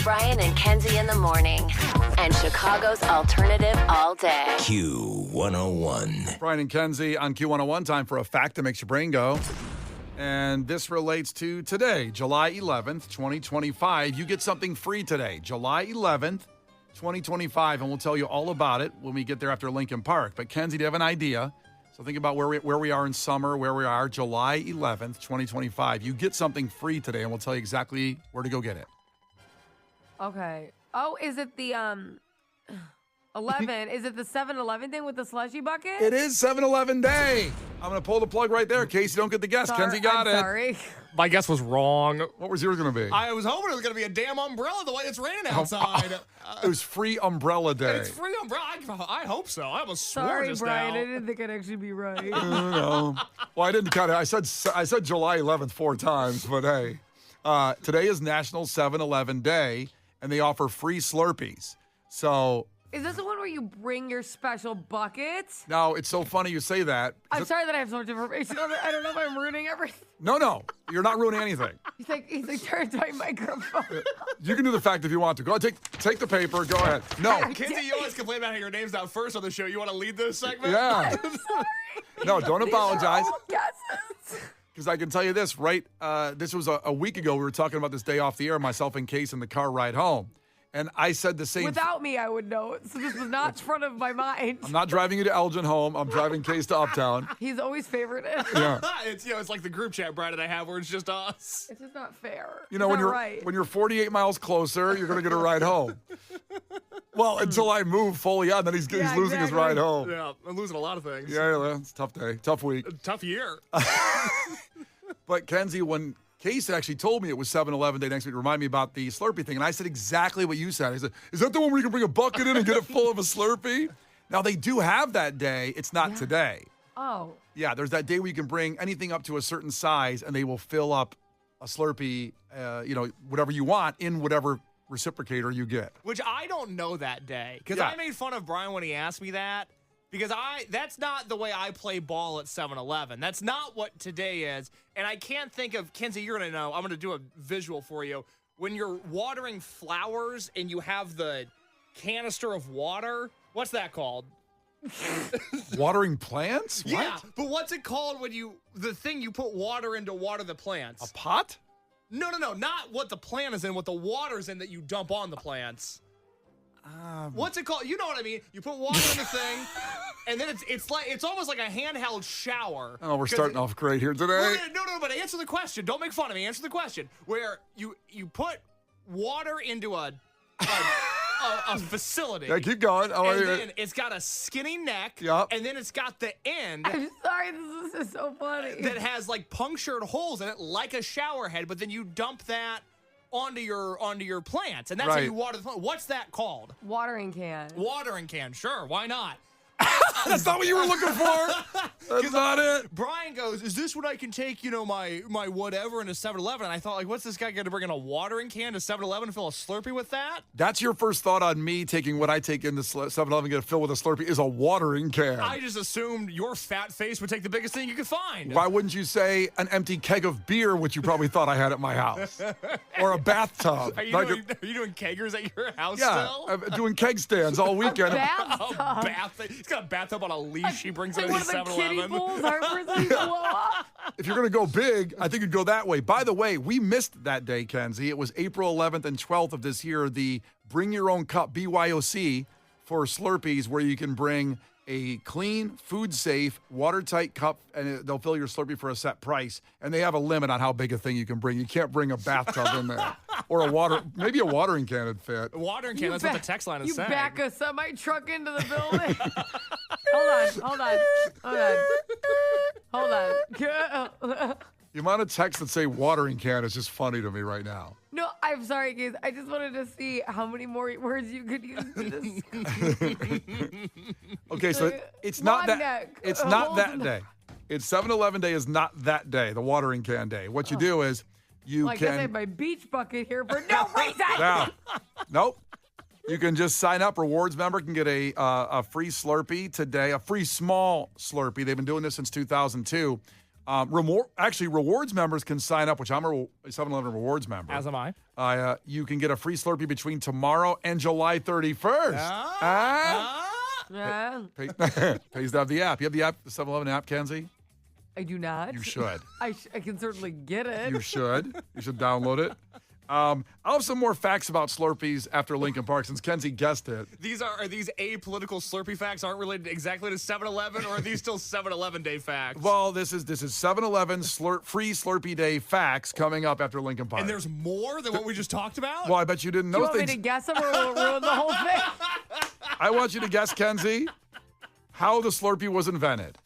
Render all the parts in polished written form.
Brian and Kenzie in the morning. And Chicago's alternative all day. Q101. Brian and Kenzie on Q101. Time for a fact that makes your brain go. And this relates to today, July 11th, 2025. You get something free today, July 11th, 2025, and we'll tell you all about it when we get there after Lincoln Park. But Kenzie, do you have an idea? So think about where we are in summer, where we are July 11th, 2025. You get something free today, and we'll tell you exactly where to go get it. Okay. Oh, is it the 11? Is it the 7-Eleven thing with the slushy bucket? It is 7-Eleven Day. I'm going to pull the plug right there in case you don't get the guess. Kenzie got it. Sorry. My guess was wrong. What was yours going to be? I was hoping it was going to be a damn umbrella the way it's raining outside. It was Free Umbrella Day. It's free umbrella. I hope so. I almost swore Sorry, just Brian. now. I didn't think I'd actually be right. No. Well, I didn't count it. I said July 11th 4 times, but hey. Today is National 7-Eleven Day, and they offer free Slurpees. So Is this the one where you bring your special buckets? now it's so funny you say that. I'm sorry that I have so much information on it. I don't know if I'm ruining everything. No, you're not ruining anything. He's like, turn my microphone. You can do the fact if you want to. Go ahead, take the paper. Go ahead. No. Kenzie, you always complain about how your name's not first on the show. You want to lead this segment? Yeah. Sorry. No, don't apologize. All guesses. Because I can tell you this, right? This was a week ago. We were talking about this day off the air, myself and Case in the car ride home. And I said the same. Without me, I would know it. So this was not front of my mind. I'm not driving you to Elgin home. I'm driving Case to Uptown. He's always favorited. Yeah. It's like the group chat Brad and I have where it's just us. It's just not fair. You know, It's when not you're right. when you're 48 miles closer, you're going to get a ride home. Well, until I move fully on, then he's Yeah, losing his exactly. ride home. Yeah, I'm losing a lot of things. Yeah, it's a tough day, tough week. Tough year. But Kenzie, when Case actually told me it was 7-Eleven Day next week, remind me about the Slurpee thing, and I said exactly what you said. I said, "Is that the one where you can bring a bucket in and get it full of a Slurpee?" Now they do have that day. It's not today. Oh. Yeah, there's that day where you can bring anything up to a certain size, and they will fill up a Slurpee, whatever you want in whatever reciprocator you get. Which I don't know that day. Because Yeah. I made fun of Brian when he asked me that. Because that's not the way I play ball at 7-Eleven. That's not what today is. And I can't think of, Kenzie, you're going to know. I'm going to do a visual for you. When you're watering flowers and you have the canister of water, what's that called? Watering plants? What? Yeah, but what's it called when the thing you put water in to water the plants? A pot? No, not what the plant is in, what the water's in that you dump on the plants. What's it called? You know what I mean. You put water in the thing, and then it's almost like a handheld shower. Oh, we're starting off great here today. No, but answer the question. Don't make fun of me. Answer the question. Where you put water into a facility. Yeah, keep going. And then it's got a skinny neck, Yep. and then it's got the end I'm sorry. This is so funny. that has like punctured holes in it, like a shower head. But then you dump that onto your plants, and that's how Right. you water the plant. What's that called? Watering can. Watering can. Sure, why not? That's not what you were looking for. That's not it. Brian goes, "Is this what I can take, my whatever into 7-Eleven?" And I thought, like, what's this guy going to bring in a watering can to 7-Eleven and fill a Slurpee with that? That's your first thought on me taking what I take into 7-Eleven and get it filled with a Slurpee is a watering can. I just assumed your fat face would take the biggest thing you could find. Why wouldn't you say an empty keg of beer, which you probably thought I had at my house? Or a bathtub. Are you doing keggers at your house yeah, still? I'm doing keg stands all weekend. Bathtub. He's got a bathtub on a leash. He brings it Like into one of the kiddie 7-Eleven. pools, Harper's that you blow up. If you're going to go big, I think you'd go that way. By the way, we missed that day, Kenzie. It was April 11th and 12th of this year, the Bring Your Own Cup, BYOC, for Slurpees, where you can bring a clean, food-safe, watertight cup, and they'll fill your Slurpee for a set price. And they have a limit on how big a thing you can bring. You can't bring a bathtub in there. Or maybe a watering can would fit. A watering can, that's what the text line is You saying. back a semi-truck into the building. Hold on. The amount of texts that say watering can is just funny to me right now. No, I'm sorry, guys. I just wanted to see how many more words you could use to describe. Okay, so it's not Long that. neck. It's not Hold that neck. day. It's 7-Eleven Day is not that day. The watering can day. What you do is you Like I can. have my beach bucket here for no reason. Now, nope. You can just sign up. Rewards member can get a free Slurpee today, a free small Slurpee. They've been doing this since 2002. Actually, rewards members can sign up, which I'm a 7-Eleven rewards member. As am I. You can get a free Slurpee between tomorrow and July 31st. Pays to have the app. You have the app, the 7-Eleven app, Kenzie? I do not. You should. I can certainly get it. You should. You should download it. I'll have some more facts about Slurpees after Lincoln Park, since Kenzie guessed it. Are these apolitical Slurpee facts aren't related exactly to 7-Eleven, or are these still 7-Eleven day facts? Well, this is 7-Eleven free Slurpee Day facts coming up after Lincoln Park. And there's more than what we just talked about? Well, I bet you didn't know Do you want things. me to guess them or we'll ruin the whole thing? I want you to guess, Kenzie, how the Slurpee was invented.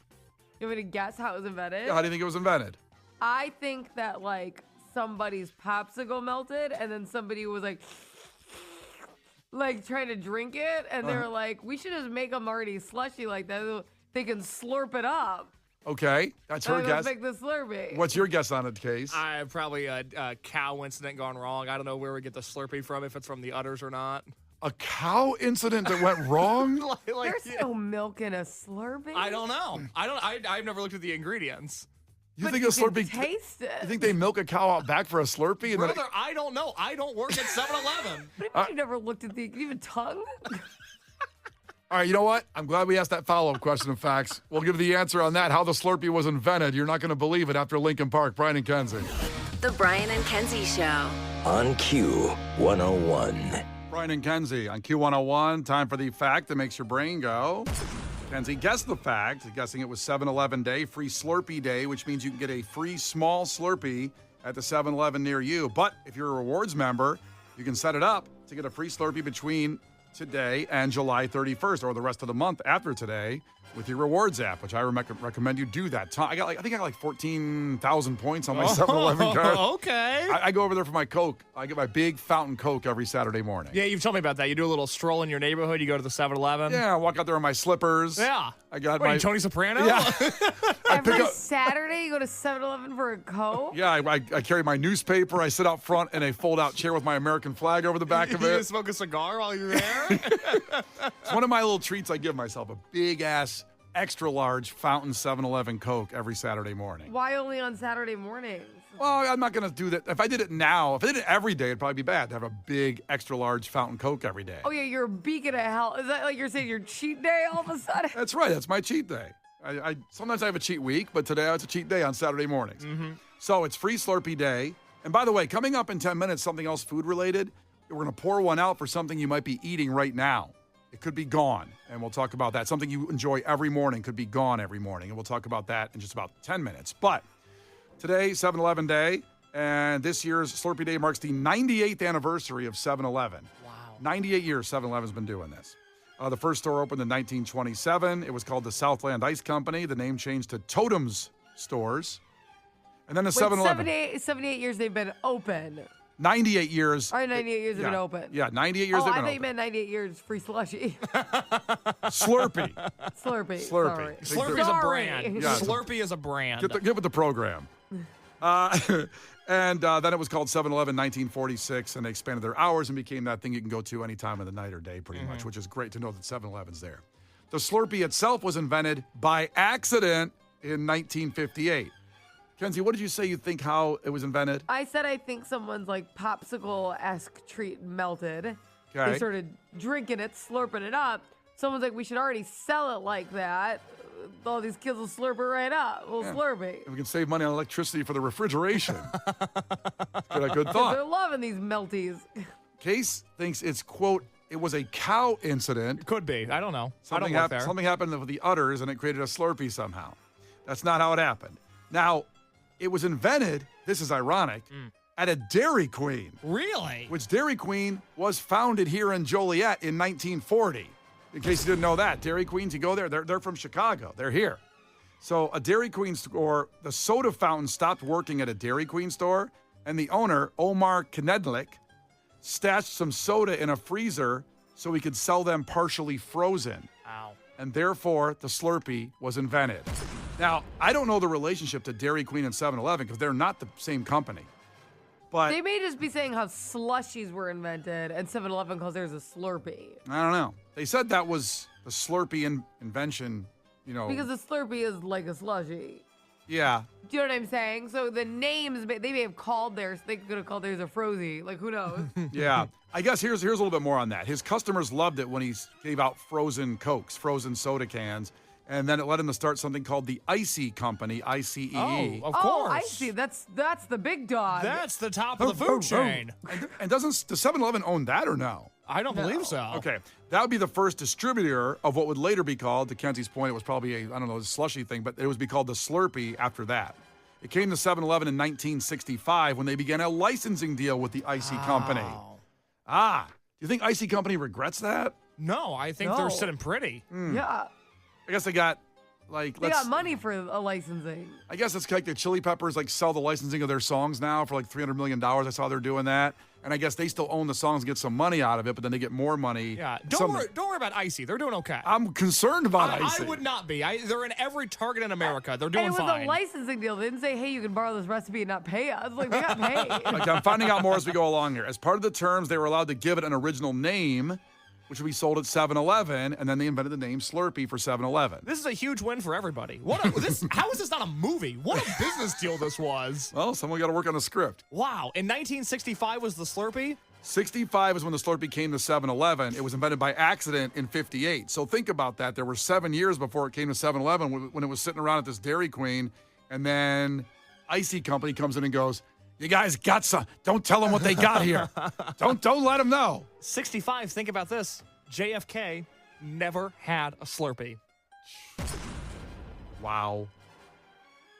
You want me to guess how it was invented? How do you think it was invented? I think that, like, somebody's popsicle melted and then somebody was like trying to drink it, and they were like, we should just make them already slushy like that so they can slurp it up. Okay, that's her guess. Make the Slurpee. What's your guess on it, Case? I probably a cow incident gone wrong. I don't know where we get the Slurpee from, if it's from the udders or not. A cow incident that went wrong? There's no milk in a Slurpee. I don't know. I've never looked at the ingredients. You think a Slurpee? Taste it. You think they milk a cow out back for a Slurpee? And Brother, I don't know. I don't work at 7-Eleven. But you never looked at the even tongue. All right, you know what? I'm glad we asked that follow-up question of facts. We'll give the answer on that, how the Slurpee was invented. You're not going to believe it after Lincoln Park. Brian and Kenzie. The Brian and Kenzie Show. On Q101. Brian and Kenzie on Q101. Time for the fact that makes your brain go. Kenzie guessed the fact, guessing it was 7-Eleven Day, free Slurpee Day, which means you can get a free small Slurpee at the 7-Eleven near you. But if you're a rewards member, you can set it up to get a free Slurpee between today and July 31st, or the rest of the month after today, with your rewards app, which I recommend you do that. I think I got like 14,000 points on my 7-Eleven card. Okay. I go over there for my Coke. I get my big fountain Coke every Saturday morning. Yeah, you've told me about that. You do a little stroll in your neighborhood. You go to the 7-Eleven. Yeah, I walk out there in my slippers. Yeah. I got What, my you Tony Soprano? Yeah. Every Saturday you go to 7-Eleven for a Coke? Yeah, I carry my newspaper. I sit out front in a fold-out chair with my American flag over the back of You it. just smoke a cigar while you're there? It's one of my little treats I give myself, a big-ass, extra-large fountain 7-Eleven Coke every Saturday morning. Why only on Saturday mornings? Well, I'm not going to do that. If I did it now, if I did it every day, it'd probably be bad to have a big, extra-large fountain Coke every day. Oh, yeah, you're a beacon of hell. Is that like you're saying your cheat day all of a sudden? That's right. That's my cheat day. I sometimes I have a cheat week, but today it's a cheat day on Saturday mornings. Mm-hmm. So it's free Slurpee Day. And by the way, coming up in 10 minutes, something else food-related. We're going to pour one out for something you might be eating right now. It could be gone, and we'll talk about that. Something you enjoy every morning could be gone every morning, and we'll talk about that in just about 10 minutes. But today, 7-Eleven Day, and this year's Slurpee Day marks the 98th anniversary of 7-Eleven. Wow. 98 years 7-Eleven's been doing this. The first store opened in 1927. It was called the Southland Ice Company. The name changed to Totem's Stores. And then the 7-Eleven. 78 years they've been open. 98 years. All right, 98 years they've been open. Yeah, 98 years they've been I thought you open. meant 98 years free slushy. Slurpee. Slurpee. Slurpee. Sorry. Slurpee is a Sorry. brand. Yeah. Slurpee is a brand. Get with the program. And then it was called 7-Eleven 1946, and they expanded their hours and became that thing you can go to any time of the night or day pretty much, which is great to know that 7-Eleven's there. The Slurpee itself was invented by accident in 1958. Kenzie, what did you say you think how it was invented? I said I think someone's like popsicle-esque treat melted. Okay. They started drinking it, slurping it up. Someone's like, we should already sell it like that. All these kids will slurp it right up. We'll Slurpee. And we can save money on electricity for the refrigeration. Good, a good They're thought. loving these melties. Case thinks it's, quote, it was a cow incident. Could be. I don't know. Something, I don't work there. something happened with the udders, and it created a Slurpee somehow. That's not how it happened. Now, it was invented, this is ironic, at a Dairy Queen. Really? Which Dairy Queen was founded here in Joliet in 1940. In case you didn't know that, Dairy Queens, you go there, they're from Chicago. They're here. So a Dairy Queen store, the soda fountain stopped working at a Dairy Queen store, and the owner, Omar Knedlik, stashed some soda in a freezer so he could sell them partially frozen. Ow. And therefore, the Slurpee was invented. Now, I don't know the relationship to Dairy Queen and 7-Eleven because they're not the same company. But They may just be saying how slushies were invented and 7-Eleven calls theirs a Slurpee. I don't know. They said that was the Slurpee invention, you know. Because the Slurpee is like a slushie. Yeah. Do you know what I'm saying? So the names, they may have called theirs. They could have called theirs a Frozy. Like, who knows? Yeah. I guess here's a little bit more on that. His customers loved it when he gave out frozen Cokes, frozen soda cans. And then it led him to start something called the Icy Company, ICEE. Oh, of course. I see. That's the big dog. That's the top of the food chain. And does 7-Eleven own that or no? I don't believe so. Okay. That would be the first distributor of what would later be called, to Kenzie's point, it was probably a slushy thing, but it would be called the Slurpee after that. It came to 7-Eleven in 1965 when they began a licensing deal with the Icy Company. Do you think Icy Company regrets that? No, I think they're sitting pretty. Yeah. I guess they got, They got money for a licensing. I guess it's like the Chili Peppers sell the licensing of their songs now for $300 million. I saw they're doing that. And I guess they still own the songs and get some money out of it, but then they get more money. Yeah, don't worry about Icy. They're doing okay. I'm concerned about Icy. I would not be. They're in every Target in America. They're doing fine. And it was a licensing deal. They didn't say, hey, you can borrow this recipe and not pay us. Like, we got paid. I'm finding out more as we go along here. As part of the terms, they were allowed to give it an original name, which would be sold at 7-Eleven, and then they invented the name Slurpee for 7-Eleven. This is a huge win for everybody. How is this not a movie? What a business deal this was. Well, someone got to work on the script. Wow. In 1965 was the Slurpee? 65 is when the Slurpee came to 7-Eleven. It was invented by accident in 58. So think about that. There were 7 years before it came to 7-Eleven when it was sitting around at this Dairy Queen, and then Icy Company comes in and goes, you guys got some. Don't tell them what they got here. Don't let them know. 65, think about this. JFK never had a Slurpee. Wow.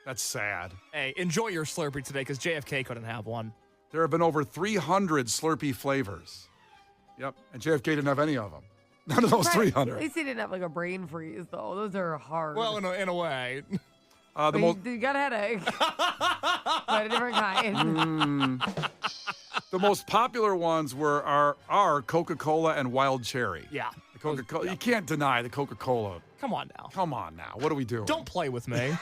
That's sad. Hey, enjoy your Slurpee today because JFK couldn't have one. There have been over 300 Slurpee flavors. Yep. And JFK didn't have any of them. None of those 300. At least he didn't have a brain freeze, though. Those are hard. Well, in a way. You got a headache. But a different kind. The most popular ones are Coca-Cola and Wild Cherry. Yeah. The Coca-Cola. You can't deny the Coca-Cola. Come on now. Come on now. What are we doing? Don't play with me.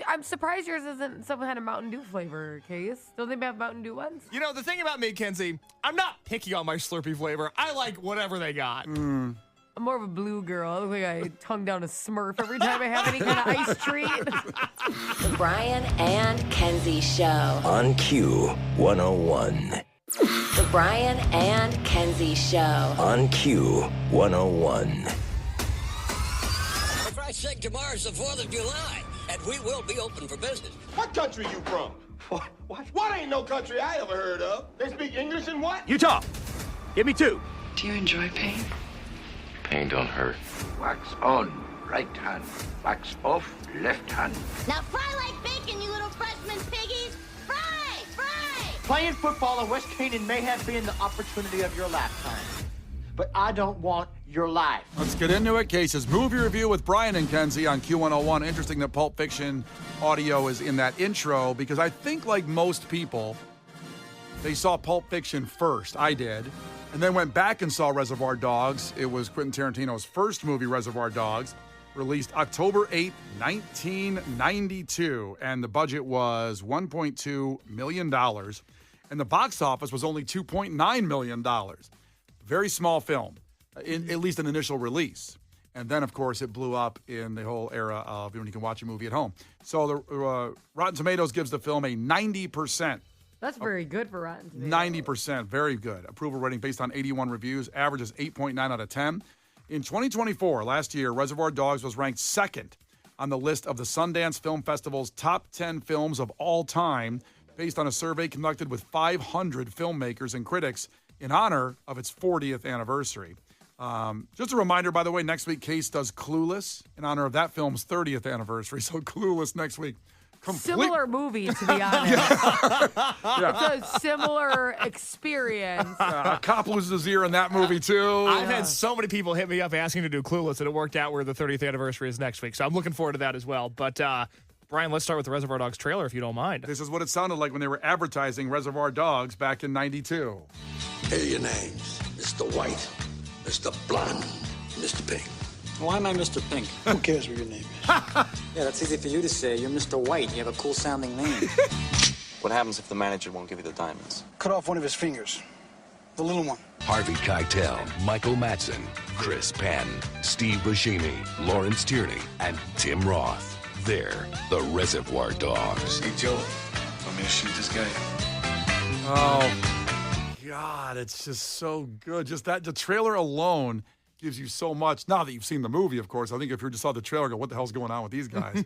I'm surprised yours isn't some kind of Mountain Dew flavor case. Don't they have Mountain Dew ones? You know, the thing about me, Kenzie, I'm not picky on my Slurpee flavor. I like whatever they got. I'm more of a blue girl. I look like I tongue down a Smurf every time I have any kind of ice treat. The Brian and Kenzie Show. On Q101. The Brian and Kenzie Show. On Q101. For Christ's sake, tomorrow's the 4th of July, and we will be open for business. What country you from? What ain't no country I ever heard of? They speak English and what? Utah. Give me 2. Do you enjoy pain? Pain don't hurt. Wax on, right hand. Wax off, left hand. Now fry like bacon, you little freshman piggies. Fry! Fry! Playing football in West Canaan may have been the opportunity of your lifetime. But I don't want your life. Let's get into it. Cases Movie Review with Brian and Kenzie on Q101. Interesting that Pulp Fiction audio is in that intro because I think like most people, they saw Pulp Fiction first. I did. And then went back and saw Reservoir Dogs. It was Quentin Tarantino's first movie, Reservoir Dogs, released October 8th, 1992. And the budget was $1.2 million. And the box office was only $2.9 million. Very small film, at least an initial release. And then, of course, it blew up in the whole era of when you can watch a movie at home. So the Rotten Tomatoes gives the film a 90%. That's very good for Rotten Tomatoes. 90%, very good. Approval rating based on 81 reviews, averages 8.9 out of 10. In 2024, last year, Reservoir Dogs was ranked second on the list of the Sundance Film Festival's top 10 films of all time, based on a survey conducted with 500 filmmakers and critics in honor of its 40th anniversary. Just a reminder, by the way, next week, Case does Clueless in honor of that film's 30th anniversary. So Clueless next week. Similar movie, to be honest. Yeah. It's a similar experience. A cop loses his ear in that movie, too. I've had so many people hit me up asking to do Clueless, and it worked out where the 30th anniversary is next week. So I'm looking forward to that as well. But, Brian, let's start with the Reservoir Dogs trailer, if you don't mind. This is what it sounded like when they were advertising Reservoir Dogs back in 92. Here are your names. Mr. White, Mr. Blonde, Mr. Pink. Why am I Mr. Pink? Who cares what your name is? Yeah, that's easy for you to say. You're Mr. White. You have a cool-sounding name. What happens if the manager won't give you the diamonds? Cut off one of his fingers. The little one. Harvey Keitel, Michael Madsen, Chris Penn, Steve Buscemi, Lawrence Tierney, and Tim Roth. They're the Reservoir Dogs. Hey, Joe, want me to shoot this guy? Oh, God, it's just so good. Just that, the trailer alone gives you so much. Now that you've seen the movie, of course. I think if you just saw the trailer, go, what the hell's going on with these guys?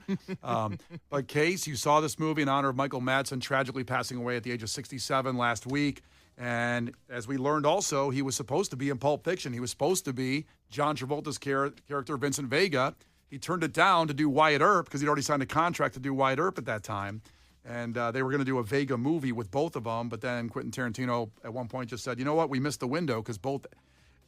But Case, you saw this movie in honor of Michael Madsen tragically passing away at the age of 67 last week. And as we learned also, he was supposed to be in Pulp Fiction. He was supposed to be John Travolta's character, Vincent Vega. He turned it down to do Wyatt Earp because he'd already signed a contract to do Wyatt Earp at that time. And they were going to do a Vega movie with both of them. But then Quentin Tarantino at one point just said, you know what, we missed the window because both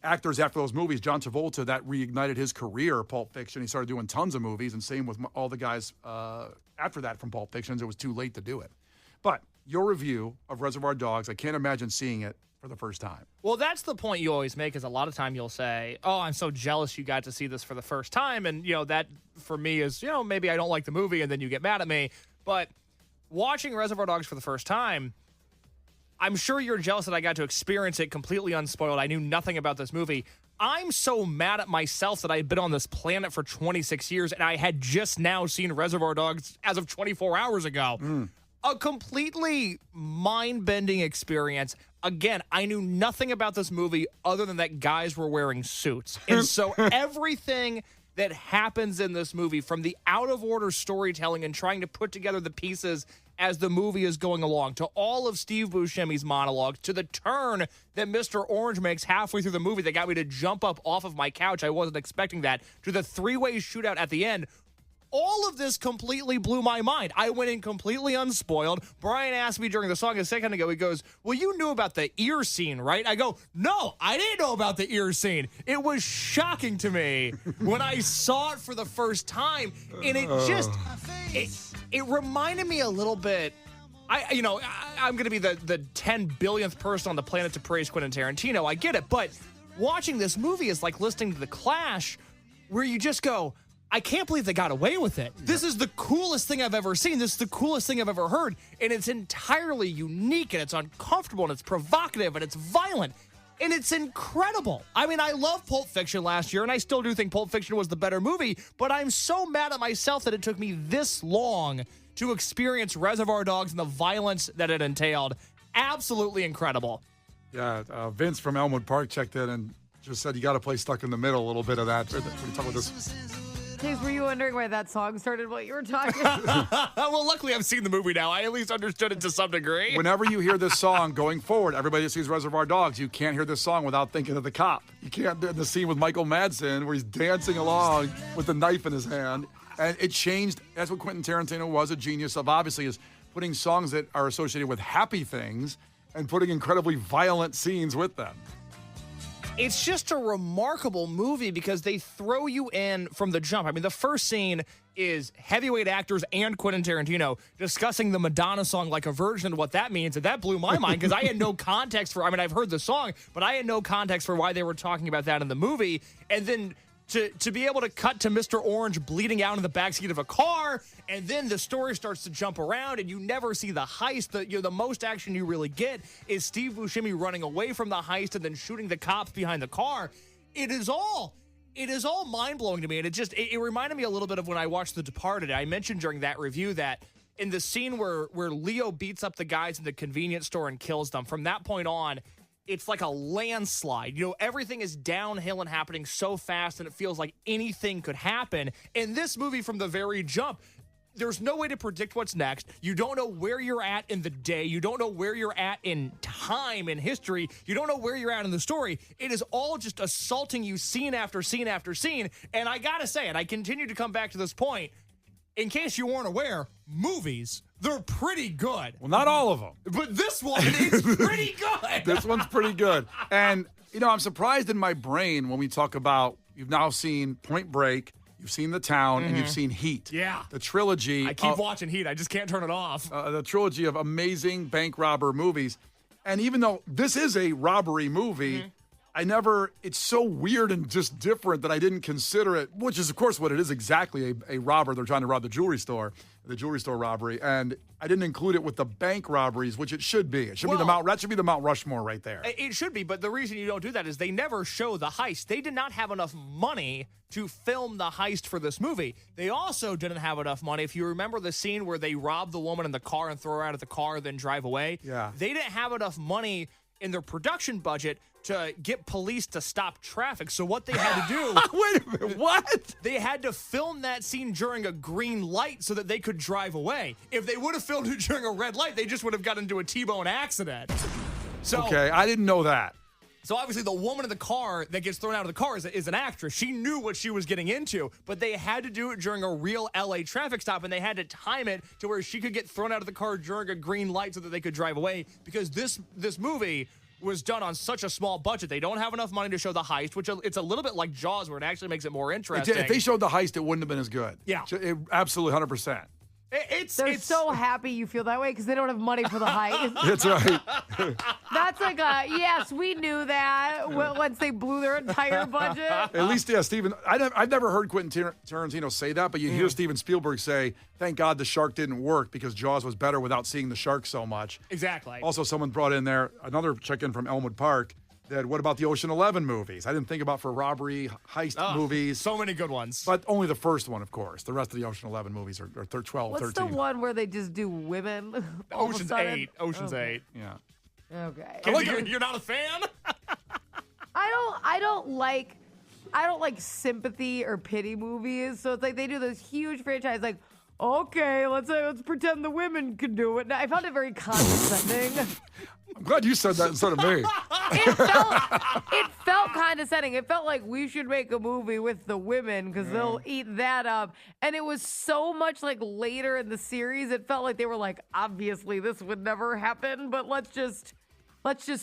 actors after those movies, John Travolta, that reignited his career, Pulp Fiction. He started doing tons of movies, and same with all the guys after that from Pulp Fiction. It was too late to do it. But your review of Reservoir Dogs, I can't imagine seeing it for the first time. Well, that's the point you always make, is a lot of time you'll say, oh, I'm so jealous you got to see this for the first time. And, that for me is, maybe I don't like the movie and then you get mad at me. But watching Reservoir Dogs for the first time, I'm sure you're jealous that I got to experience it completely unspoiled. I knew nothing about this movie. I'm so mad at myself that I had been on this planet for 26 years and I had just now seen Reservoir Dogs as of 24 hours ago. A completely mind-bending experience. Again, I knew nothing about this movie other than that guys were wearing suits. And so everything that happens in this movie, from the out-of-order storytelling and trying to put together the pieces as the movie is going along, to all of Steve Buscemi's monologue, to the turn that Mr. Orange makes halfway through the movie that got me to jump up off of my couch. I wasn't expecting that. To the three-way shootout at the end. All of this completely blew my mind. I went in completely unspoiled. Brian asked me during the song a second ago, he goes, well, you knew about the ear scene, right? I go, no, I didn't know about the ear scene. It was shocking to me when I saw it for the first time. And it just, it reminded me a little bit. I'm going to be the 10 billionth person on the planet to praise Quentin Tarantino. I get it. But watching this movie is like listening to The Clash, where you just go, I can't believe they got away with it. This is the coolest thing I've ever seen. This is the coolest thing I've ever heard. And it's entirely unique, and it's uncomfortable, and it's provocative, and it's violent. And it's incredible. I mean, I love Pulp Fiction last year, and I still do think Pulp Fiction was the better movie, but I'm so mad at myself that it took me this long to experience Reservoir Dogs and the violence that it entailed. Absolutely incredible. Yeah, Vince from Elmwood Park checked in and just said you got to play Stuck in the Middle a little bit of that. When you talk about this. Case, were you wondering why that song started what you were talking? Well, luckily I've seen the movie now. I at least understood it to some degree. Whenever you hear this song going forward, everybody that sees Reservoir Dogs, you can't hear this song without thinking of the cop. You can't do the scene with Michael Madsen where he's dancing along with the knife in his hand. And it changed. That's what Quentin Tarantino was a genius of, obviously, is putting songs that are associated with happy things and putting incredibly violent scenes with them. It's just a remarkable movie because they throw you in from the jump. I mean, the first scene is heavyweight actors and Quentin Tarantino discussing the Madonna song like a virgin and what that means. And that blew my mind because I had no context for, I've heard the song, but I had no context for why they were talking about that in the movie. And then to be able to cut to Mr. Orange bleeding out in the backseat of a car, and then the story starts to jump around, and you never see the heist. The most action you really get is Steve Buscemi running away from the heist and then shooting the cops behind the car. It is all mind-blowing to me, and it reminded me a little bit of when I watched The Departed. I mentioned during that review that in the scene where Leo beats up the guys in the convenience store and kills them, from that point on, it's like a landslide. Everything is downhill and happening so fast, and it feels like anything could happen. In this movie, from the very jump, there's no way to predict what's next. You don't know where you're at in the day. You don't know where you're at in time, in history. You don't know where you're at in the story. It is all just assaulting you scene after scene after scene. And I gotta say, and I continue to come back to this point, in case you weren't aware, movies, they're pretty good. Well, not all of them. But this one is pretty good. This one's pretty good. And, I'm surprised in my brain when we talk about, you've now seen Point Break, you've seen The Town, and you've seen Heat. Yeah. The trilogy. I keep watching Heat. I just can't turn it off. The trilogy of amazing bank robber movies. And even though this is a robbery movie, it's so weird and just different that I didn't consider it, which is, of course, what it is exactly, a robber. They're trying to rob the jewelry store robbery. And I didn't include it with the bank robberies, which it should be. That should be the Mount Rushmore right there. It should be, but the reason you don't do that is they never show the heist. They did not have enough money to film the heist for this movie. They also didn't have enough money. If you remember the scene where they rob the woman in the car and throw her out of the car, then drive away, they didn't have enough money in their production budget to get police to stop traffic. So what they had to do... Wait a minute, what? They had to film that scene during a green light so that they could drive away. If they would have filmed it during a red light, they just would have gotten into a T-bone accident. So, okay, I didn't know that. So obviously the woman in the car that gets thrown out of the car is an actress. She knew what she was getting into, but they had to do it during a real LA traffic stop, and they had to time it to where she could get thrown out of the car during a green light so that they could drive away, because this movie was done on such a small budget. They don't have enough money to show the heist, which it's a little bit like Jaws, where it actually makes it more interesting. If they showed the heist, it wouldn't have been as good. Yeah. Absolutely, 100%. They're so happy you feel that way because they don't have money for the heist. That's right. That's like yes, we knew that once they blew their entire budget. At least, Steven, I've never heard Quentin Tarantino say that, but you hear Steven Spielberg say, thank God the shark didn't work because Jaws was better without seeing the shark so much. Exactly. Also, someone brought in there, another check-in from Elmwood Park, that what about the Ocean 11 movies? I didn't think about for robbery, heist movies. So many good ones. But only the first one, of course. The rest of the Ocean 11 movies are 12, What's 13. the one where they just do women? Ocean's 8. Ocean's 8. Yeah. Okay. Kenzie, you're not a fan? I don't like sympathy or pity movies. So it's like they do this huge franchise like, okay, let's pretend the women can do it. Now, I found it very condescending. I'm glad you said that instead of me. It felt condescending. It felt like we should make a movie with the women because they'll eat that up. And it was so much like later in the series, it felt like they were like, obviously this would never happen, but let's just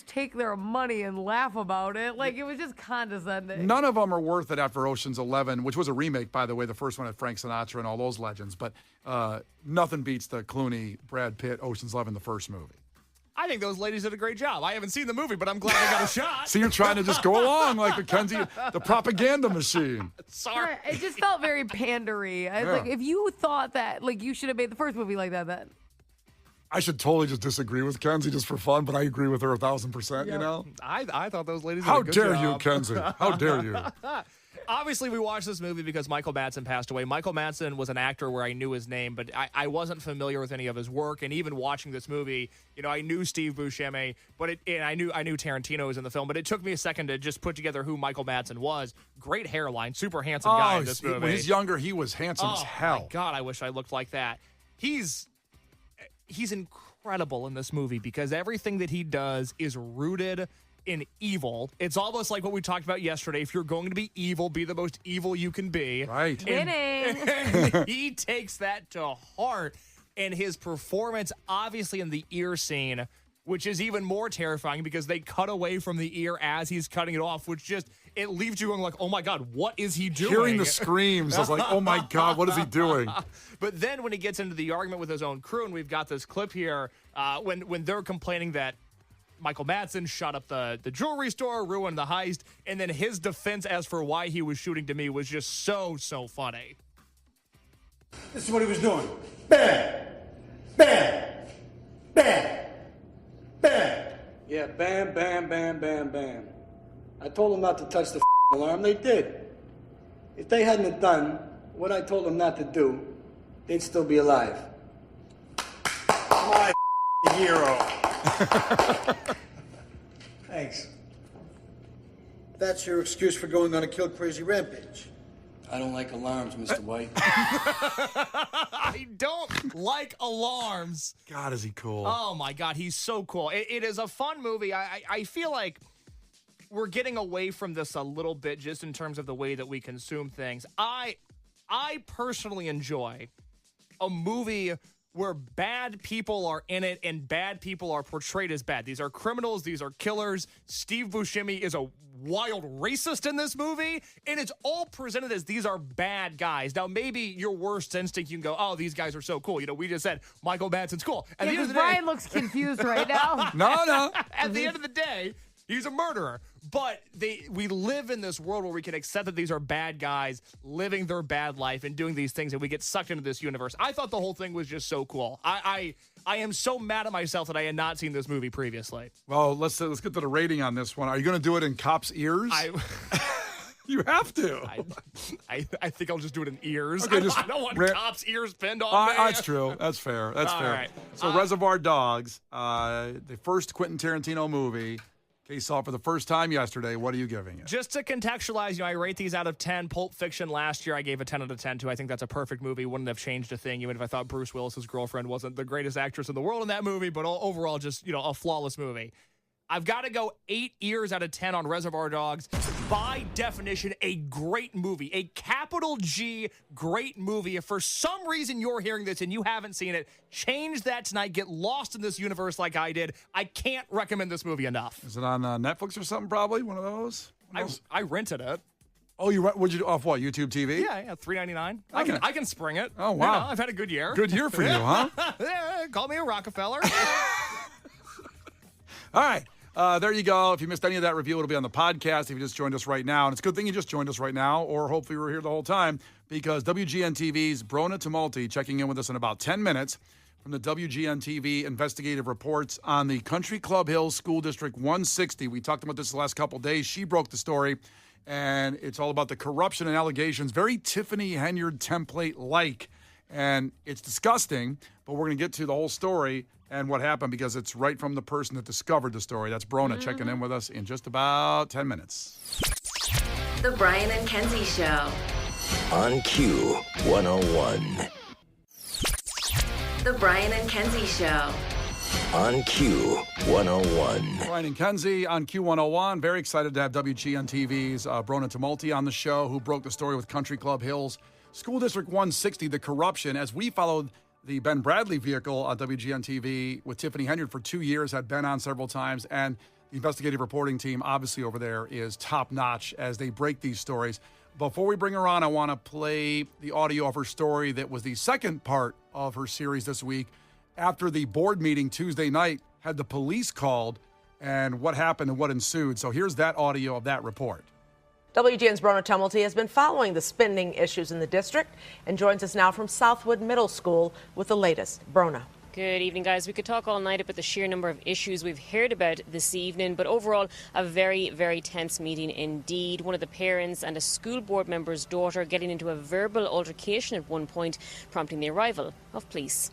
take their money and laugh about it. Like, it was just condescending. None of them are worth it after Ocean's 11, which was a remake, by the way. The first one had Frank Sinatra and all those legends. But nothing beats the Clooney, Brad Pitt, Ocean's 11, the first movie. I think those ladies did a great job. I haven't seen the movie, but I'm glad I got a shot. So you're trying to just go along like the Kenzie, the propaganda machine. Sorry. It just felt very pandery. I was like, if you thought that, like, you should have made the first movie like that then. I should totally just disagree with Kenzie just for fun, but I agree with her 1,000%, you know? I thought those ladies How did a good dare job. you, Kenzie? How dare you? Obviously, we watched this movie because Michael Madsen passed away. Michael Madsen was an actor where I knew his name, but I wasn't familiar with any of his work. And even watching this movie, you know, I knew Steve Buscemi, and I knew Tarantino was in the film. But it took me a second to just put together who Michael Madsen was. Great hairline, super handsome guy in this movie. When he's younger, he was handsome as hell. My God, I wish I looked like that. He's incredible in this movie because everything that he does is rooted in evil. It's almost like what we talked about yesterday. If you're going to be evil, be the most evil you can be. Right. Winning. He takes that to heart. And his performance, obviously, in the ear scene, which is even more terrifying because they cut away from the ear as he's cutting it off, which just, it leaves you going like, oh my God, what is he doing? Hearing the screams, I was like, oh my God, what is he doing? But then when he gets into the argument with his own crew, and we've got this clip here, when they're complaining that Michael Madsen shot up the jewelry store, ruined the heist, and then his defense as for why he was shooting to me was just so funny. This is what he was doing. Bam! Bam! Bam! Bam! Yeah, bam, bam, bam, bam, bam. I told them not to touch the alarm. They did. If they hadn't done what I told them not to do, they'd still be alive. My hero. Thanks. That's your excuse for going on a kill crazy rampage. I don't like alarms, Mr. White. I don't like alarms. God, is he cool. Oh, my God. He's so cool. It is a fun movie. I feel like we're getting away from this a little bit just in terms of the way that we consume things. I personally enjoy a movie where bad people are in it and bad people are portrayed as bad. These are criminals. These are killers. Steve Buscemi is a wild racist in this movie, and it's all presented as these are bad guys. Now, maybe your worst instinct, you can go, oh, these guys are so cool. You know, we just said Michael Madsen's cool. Yeah, because Brian looks confused right now. No. At the end of the day, He's a murderer. But we live in this world where we can accept that these are bad guys living their bad life and doing these things, and we get sucked into this universe. I thought the whole thing was just so cool. I am so mad at myself that I had not seen this movie previously. Well, let's get to the rating on this one. Are you going to do it in cops' ears? You have to. I think I'll just do it in ears. Okay, I don't want cops' ears pinned on me. That's true. That's fair. That's fair. Right. So Reservoir Dogs, the first Quentin Tarantino movie. Case saw it for the first time yesterday. What are you giving it? Just to contextualize, I rate these out of 10. Pulp Fiction last year, I gave a 10 out of 10 to. I think that's a perfect movie. Wouldn't have changed a thing, even if I thought Bruce Willis's girlfriend wasn't the greatest actress in the world in that movie, but overall just, a flawless movie. I've got to go 8 ears out of 10 on Reservoir Dogs. By definition, a great movie, a capital G great movie. If for some reason you're hearing this and you haven't seen it, change that tonight. Get lost in this universe like I did. I can't recommend this movie enough. Is it on Netflix or something? Probably one of those. I rented it. Oh, would you off what? YouTube TV? Yeah, $3.99. I can spring it. Oh wow, I've had a good year. Good year for you, huh? Yeah, call me a Rockefeller. All right. There you go. If you missed any of that review, it'll be on the podcast if you just joined us right now. And it's a good thing you just joined us right now, or hopefully you were here the whole time, because WGN TV's Brónagh Tumulty checking in with us in about 10 minutes from the WGN TV investigative reports on the Country Club Hills School District 160. We talked about this the last couple of days. She broke the story, and it's all about the corruption and allegations. Very Tiffany Henyard template-like. And it's disgusting, but we're going to get to the whole story and what happened, because it's right from the person that discovered the story. That's Brónagh checking in with us in just about 10 minutes. The Brian and Kenzie Show. On Q 101. The Brian and Kenzie Show. On Q 101. Brian and Kenzie on Q101. Very excited to have WGN TV's Brónagh Tumulty on the show, who broke the story with Country Club Hills School District 160, the corruption, as we followed the Ben Bradley vehicle on WGN TV with Tiffany Henyard for 2 years, had Ben on several times, and the investigative reporting team obviously over there is top-notch as they break these stories. Before we bring her on, I want to play the audio of her story that was the second part of her series this week. After the board meeting Tuesday night, had the police called, and what happened and what ensued. So here's that audio of that report. WGN's Brónagh Tumulty has been following the spending issues in the district and joins us now from Southwood Middle School with the latest. Brónagh. Good evening, guys. We could talk all night about the sheer number of issues we've heard about this evening, but overall, a very, very tense meeting indeed. One of the parents and a school board member's daughter getting into a verbal altercation at one point, prompting the arrival of police.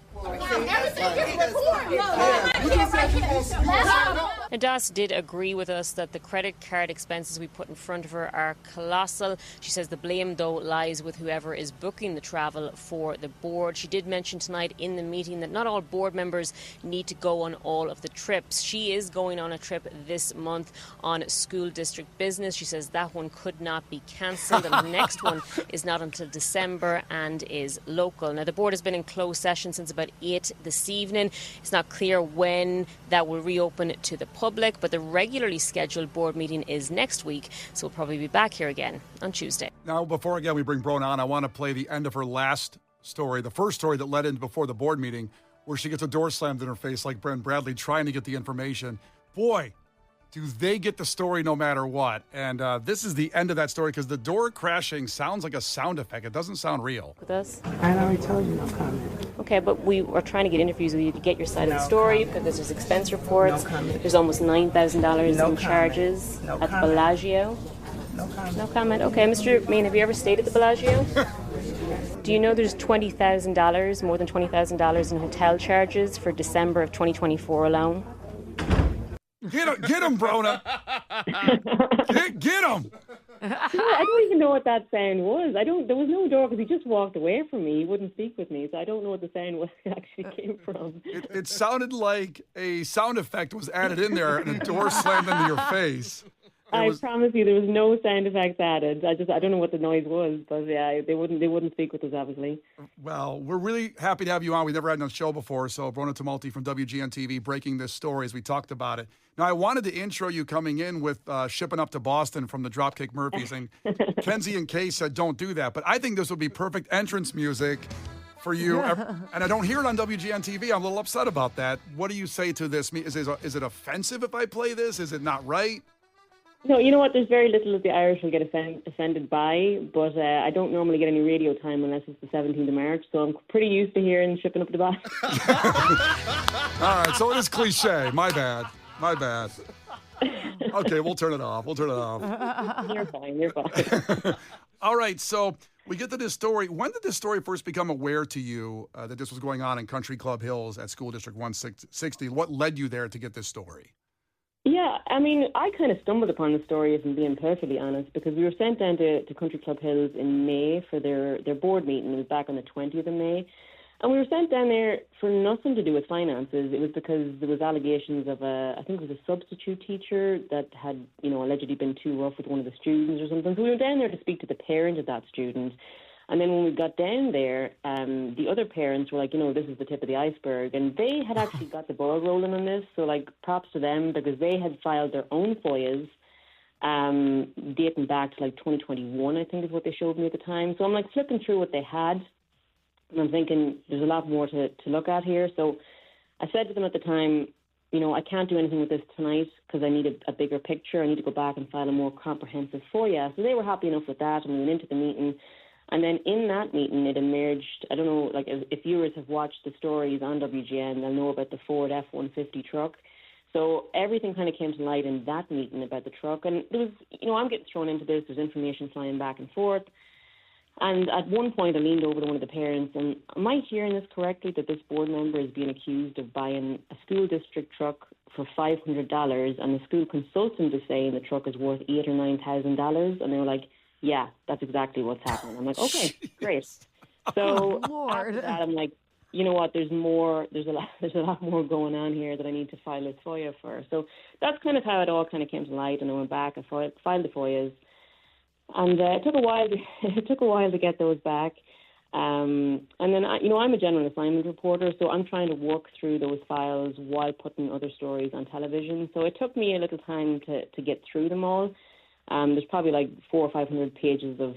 Nadas did agree with us that the credit card expenses we put in front of her are colossal. She says the blame, though, lies with whoever is booking the travel for the board. She did mention tonight in the meeting that not all board members need to go on all of the trips. She is going on a trip this month on school district business. She says that one could not be cancelled, and the next one is not until December and is local. Now, the board has been in closed session since about 8 this evening. It's not clear when that will reopen to the public, but the regularly scheduled board meeting is next week, so we'll probably be back here again on Tuesday. Now, before again we bring Brónagh on, I want to play the end of her last story, the first story that led in before the board meeting, where she gets a door slammed in her face like Ben Bradley trying to get the information. Boy, do they get the story no matter what. And this is the end of that story, because the door crashing sounds like a sound effect. It doesn't sound real. With us? I already told you no comment. Okay, but we are trying to get interviews with you to get your side of the story, because there's expense reports. No comment. There's almost $9,000 No in comment. charges No at the comment. Bellagio. No comment. No comment. Okay, Mr. Main, have you ever stayed at the Bellagio? Do you know there's $20,000, more than $20,000 in hotel charges for December of 2024 alone? Get him, Brónagh. Get him. I don't even know what that sound was. There was no door, because he just walked away from me. He wouldn't speak with me, so I don't know what the sound actually came from. It sounded like a sound effect was added in there and a door slammed into your face. I promise you, there was no sound effects added. I don't know what the noise was, but yeah, they wouldn't speak with us, obviously. Well, we're really happy to have you on. We've never had you on the show before, so Brónagh Tumulty from WGN TV breaking this story as we talked about it. Now, I wanted to intro you coming in with shipping up to Boston from the Dropkick Murphys, and Kenzie and Kay said don't do that, but I think this would be perfect entrance music for you. And I don't hear it on WGN TV. I'm a little upset about that. What do you say to this? Is it offensive if I play this? Is it not right? No, you know what? There's very little that the Irish will get offended by, but I don't normally get any radio time unless it's the 17th of March, so I'm pretty used to hearing shipping up the box. All right, so it is cliche. My bad. Okay, we'll turn it off. You're fine. All right, so we get to this story. When did this story first become aware to you that this was going on in Country Club Hills at School District 160? What led you there to get this story? Yeah, I mean, I kind of stumbled upon the story, if I'm being perfectly honest, because we were sent down to Country Club Hills in May for their board meeting. It was back on the 20th of May. And we were sent down there for nothing to do with finances. It was because there was allegations of I think it was a substitute teacher that had, allegedly been too rough with one of the students or something. So we were down there to speak to the parent of that student. And then when we got down there, the other parents were like, this is the tip of the iceberg. And they had actually got the ball rolling on this. So, props to them because they had filed their own FOIAs dating back to, 2021, I think is what they showed me at the time. So I'm, flipping through what they had. And I'm thinking there's a lot more to look at here. So I said to them at the time, I can't do anything with this tonight because I need a bigger picture. I need to go back and file a more comprehensive FOIA. So they were happy enough with that, and we went into the meeting. And then in that meeting, it emerged, I don't know, if viewers have watched the stories on WGN, they'll know about the Ford F-150 truck. So everything kind of came to light in that meeting about the truck. And there was, I'm getting thrown into this. There's information flying back and forth. And at one point, I leaned over to one of the parents, and am I hearing this correctly, that this board member is being accused of buying a school district truck for $500, and the school consultant is saying the truck is worth $8,000 or $9,000? And they were like, yeah, that's exactly what's happening. I'm like, okay, great. So after that, I'm like, you know what? There's more. There's a lot more going on here that I need to file this FOIA for. So that's kind of how it all kind of came to light. And I went back and filed the FOIAs, and it took a while. It took a while to get those back. And then I'm a general assignment reporter, so I'm trying to work through those files while putting other stories on television. So it took me a little time to get through them all. There's probably 400 or 500 pages of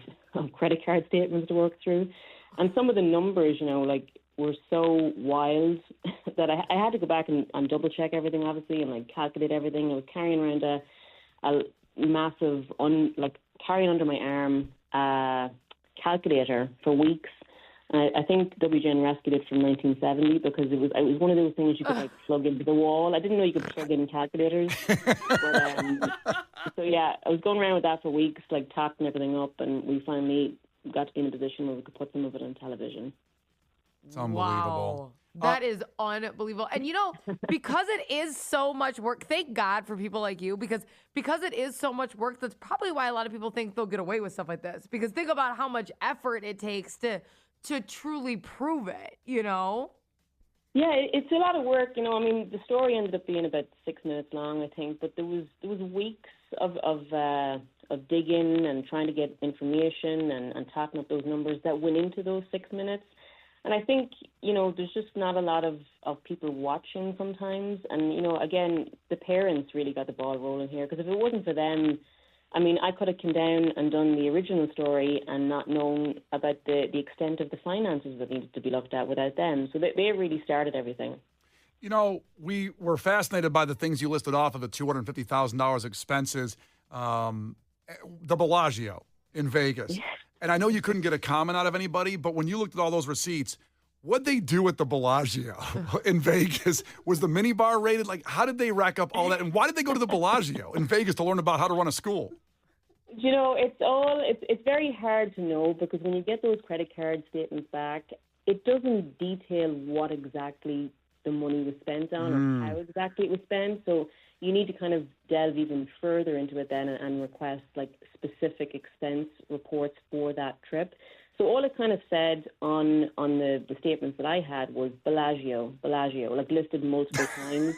credit card statements to work through. And some of the numbers, were so wild that I had to go back and double check everything, obviously, and calculate everything. I was carrying around a massive, carrying under my arm calculator for weeks. I think WGN rescued it from 1970 because it was one of those things you could plug into the wall. I didn't know you could plug in calculators. But, so yeah, I was going around with that for weeks, topping everything up, and we finally got to be in a position where we could put some of it on television. It's unbelievable. Wow. That is unbelievable. And because it is so much work, thank God for people like you, because it is so much work, that's probably why a lot of people think they'll get away with stuff like this. Because think about how much effort it takes to truly prove it, Yeah, it's a lot of work, the story ended up being about 6 minutes long, I think, but there was weeks of digging and trying to get information and talking up those numbers that went into those 6 minutes. And I think, there's just not a lot of people watching sometimes. And, again, the parents really got the ball rolling here, because if it wasn't for them, I could have come down and done the original story and not known about the extent of the finances that needed to be looked at without them. So they really started everything. We were fascinated by the things you listed off of the $250,000 expenses, the Bellagio in Vegas. Yes. And I know you couldn't get a comment out of anybody, but when you looked at all those receipts, what'd they do at the Bellagio in Vegas? Was the minibar rated? How did they rack up all that? And why did they go to the Bellagio in Vegas to learn about how to run a school? It's very hard to know, because when you get those credit card statements back, it doesn't detail what exactly the money was spent on or how exactly it was spent. So you need to kind of delve even further into it then and request specific expense reports for that trip. So all it kind of said on the statements that I had was Bellagio, listed multiple times.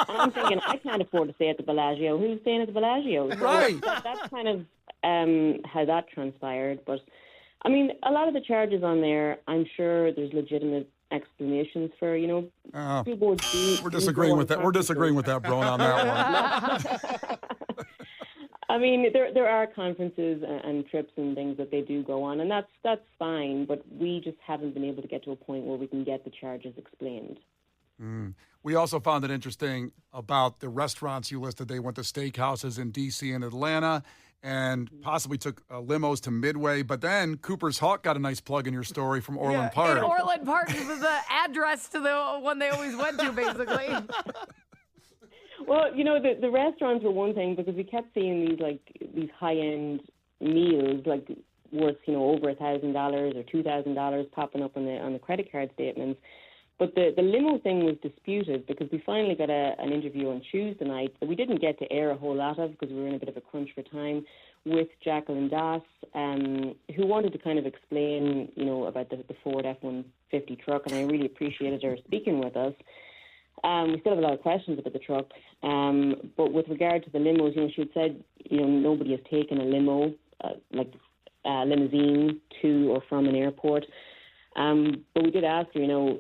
And I'm thinking, I can't afford to stay at the Bellagio. Who's staying at the Bellagio? So right. That's kind of how that transpired. But, a lot of the charges on there, I'm sure there's legitimate explanations for, people would do. We're disagreeing with that. We're disagreeing with that, Brónagh, on that one. I mean, there are conferences and trips and things that they do go on, and that's fine, but we just haven't been able to get to a point where we can get the charges explained. We also found it interesting about the restaurants you listed. They went to steakhouses in D.C. and Atlanta and possibly took limos to Midway. But then Cooper's Hawk got a nice plug in your story from Orland Park. And Orland Park is the address to the one they always went to, basically. Well, you know, the restaurants were one thing because we kept seeing these high-end meals, like worth, you know, over $1,000 or $2,000 popping up on the credit card statements. But the limo thing was disputed because we finally got an interview on Tuesday night that we didn't get to air a whole lot of because we were in a bit of a crunch for time with Jacqueline Doss, who wanted to kind of explain, you know, about the Ford F-150 truck, and I really appreciated her speaking with us. We still have a lot of questions about the truck, but with regard to the limos, you know, she had said, you know, nobody has taken a limo, limousine to or from an airport. But we did ask her, you know,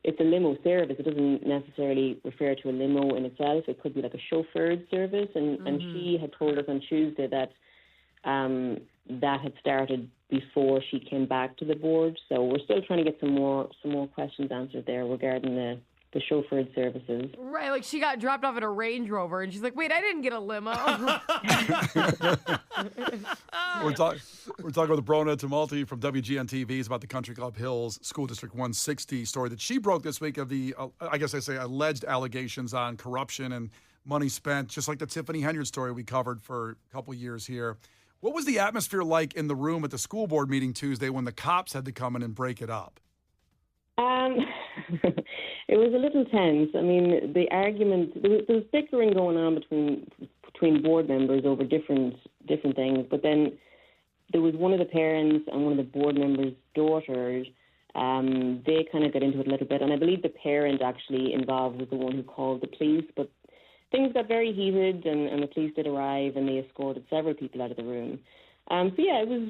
it's a limo service. It doesn't necessarily refer to a limo in itself. It could be like a chauffeured service. And she had told us on Tuesday that that had started before she came back to the board. So we're still trying to get some more questions answered there regarding the chauffeured services. Right, like she got dropped off in a Range Rover, and she's like, wait, I didn't get a limo. We're talking with Brónagh Tumulty from WGN-TV. It's about the Country Club Hills School District 160 story that she broke this week of the, I guess I say, alleged allegations on corruption and money spent, just like the Tiffany Henyard story we covered for a couple years here. What was the atmosphere like in the room at the school board meeting Tuesday when the cops had to come in and break it up? It was a little tense. I mean, the argument, there was bickering going on between board members over different things, but then there was one of the parents and one of the board members' daughters. They kind of got into it a little bit, and I believe the parent actually involved was the one who called the police, but things got very heated, and the police did arrive, and they escorted several people out of the room. So yeah, it was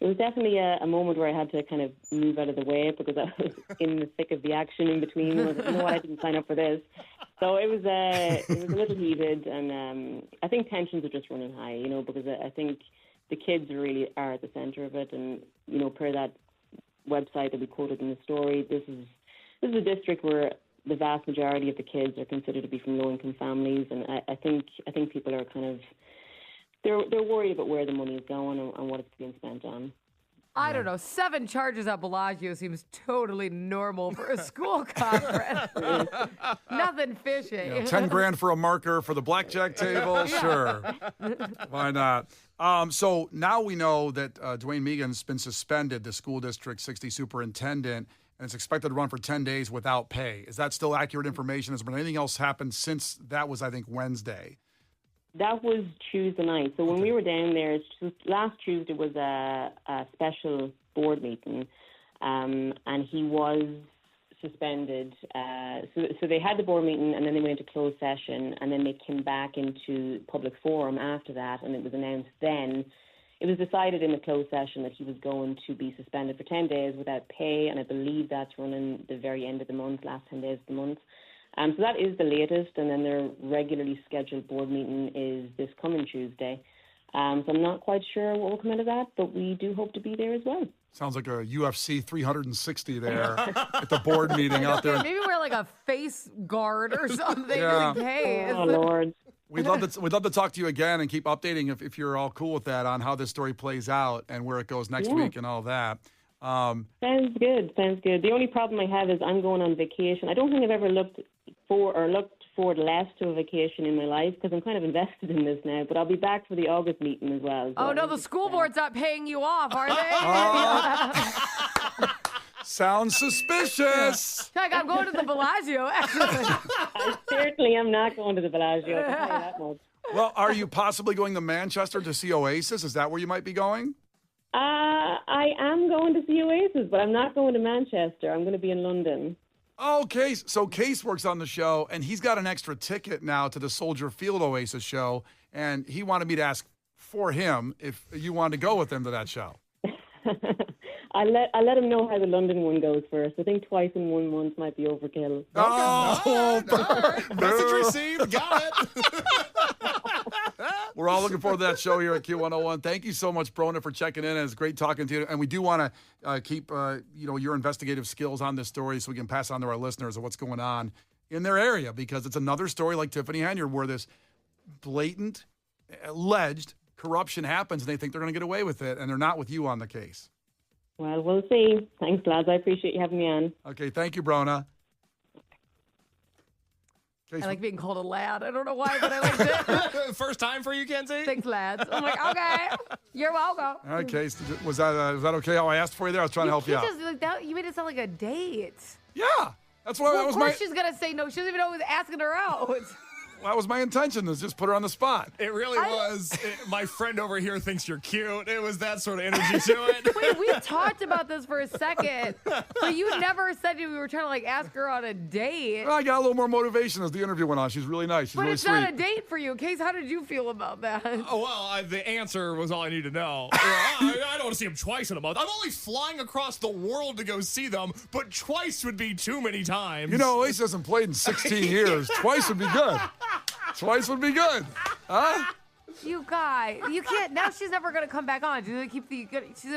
it was definitely a moment where I had to kind of move out of the way because I was in the thick of the action in between. I was like, you know what, I didn't sign up for this. So it was a little heated, and I think tensions are just running high, you know, because I think the kids really are at the centre of it, and you know, per that website that we quoted in the story, this is a district where the vast majority of the kids are considered to be from low-income families, and I think people are kind of they're worried about where the money is going and what it's being spent on. I don't know. 7 charges at Bellagio seems totally normal for a school conference. Nothing fishy. You know, 10 grand for a marker for the blackjack table? Sure. Why not? So now we know that Dwayne Megan's been suspended, the school district 60 superintendent, and it's expected to run for 10 days without pay. Is that still accurate information? Has there been anything else happened since that was, I think, Wednesday? That was Tuesday night. So when we were down there, last Tuesday was a special board meeting, and he was suspended. So they had the board meeting, and then they went into closed session, and then they came back into public forum after that, and it was announced then. It was decided in the closed session that he was going to be suspended for 10 days without pay, and I believe that's running the very end of the month, last 10 days of the month. So that is the latest, and then their regularly scheduled board meeting is this coming Tuesday. So I'm not quite sure what will come out of that, but we do hope to be there as well. Sounds like a UFC 360 there at the board meeting out there. Maybe wear like a face guard or something. Yeah. Hey, oh, Lord. We'd love to talk to you again and keep updating if you're all cool with that on how this story plays out and where it goes next week and all that. Sounds good. The only problem I have is I'm going on vacation. I don't think I've ever looked forward less to a vacation in my life because I'm kind of invested in this now. But I'll be back for the August meeting as well. Oh, no, the school board's not paying you off, are they? Sounds suspicious. Check, I'm going to the Bellagio. I certainly am not going to the Bellagio. I can tell you that much. Well, are you possibly going to Manchester to see Oasis? Is that where you might be going? I am going to see Oasis, but I'm not going to Manchester. I'm going to be in London. Oh, Case. So Case works on the show, and he's got an extra ticket now to the Soldier Field Oasis show, and he wanted me to ask for him if you wanted to go with him to that show. I let him know how the London one goes first. I think twice in 1 month might be overkill. Oh, Message received. Got it. We're all looking forward to that show here at Q101. Thank you so much, Brónagh, for checking in. It's great talking to you. And we do want to keep your investigative skills on this story so we can pass on to our listeners of what's going on in their area, because it's another story like Tiffany Henyard where this blatant, alleged corruption happens and they think they're going to get away with it, and they're not with you on the case. Well, we'll see. Thanks, lads. I appreciate you having me on. Okay, thank you, Brónagh. I like being called a lad. I don't know why, but I like it. First time for you, Kenzie? Thanks, lads. I'm like, okay, you're welcome. Okay, was that okay how I asked for you there? I was trying to help you out. You made it sound like a date. Yeah, that's why that was of course she's going to say no. She doesn't even know who's asking her out. That was my intention, is just put her on the spot. It really was. My friend over here thinks you're cute. It was that sort of energy to it. Wait, we talked about this for a second, but you never said we were trying to like ask her on a date. Well, I got a little more motivation as the interview went on. She's really nice. She's but really it's sweet. not a date for you. Case, how did you feel about that? Oh, well, the answer was all I need to know. I don't want to see them twice in a month. I'm only flying across the world to go see them, but twice would be too many times. You know, Ace hasn't played in 16 years. Twice would be good. Twice would be good. Huh? You guys, you can't. Now she's never going to come back on. She's going to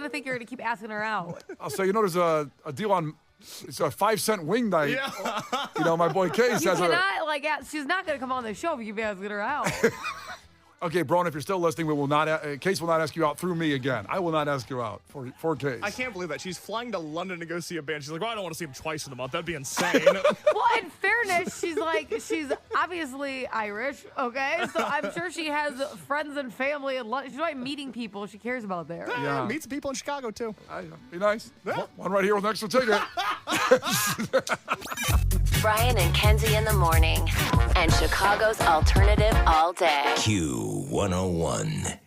think you're going to keep asking her out. So, there's a deal on, it's a 5-cent wing night. Yeah. My boy Case has she's not going to come on the show if you keep asking her out. Okay, Brónagh, if you're still listening, Case will not ask you out through me again. I will not ask you out for Case. I can't believe that. She's flying to London to go see a band. She's like, well, I don't want to see him twice in a month. That'd be insane. Well, in fairness, she's obviously Irish, okay? So I'm sure she has friends and family in London. She's probably meeting people she cares about there. Yeah. Meet some people in Chicago, too. Be nice. Yeah. One right here with an extra ticket. Brian and Kenzie in the morning, and Chicago's alternative all day. Q101.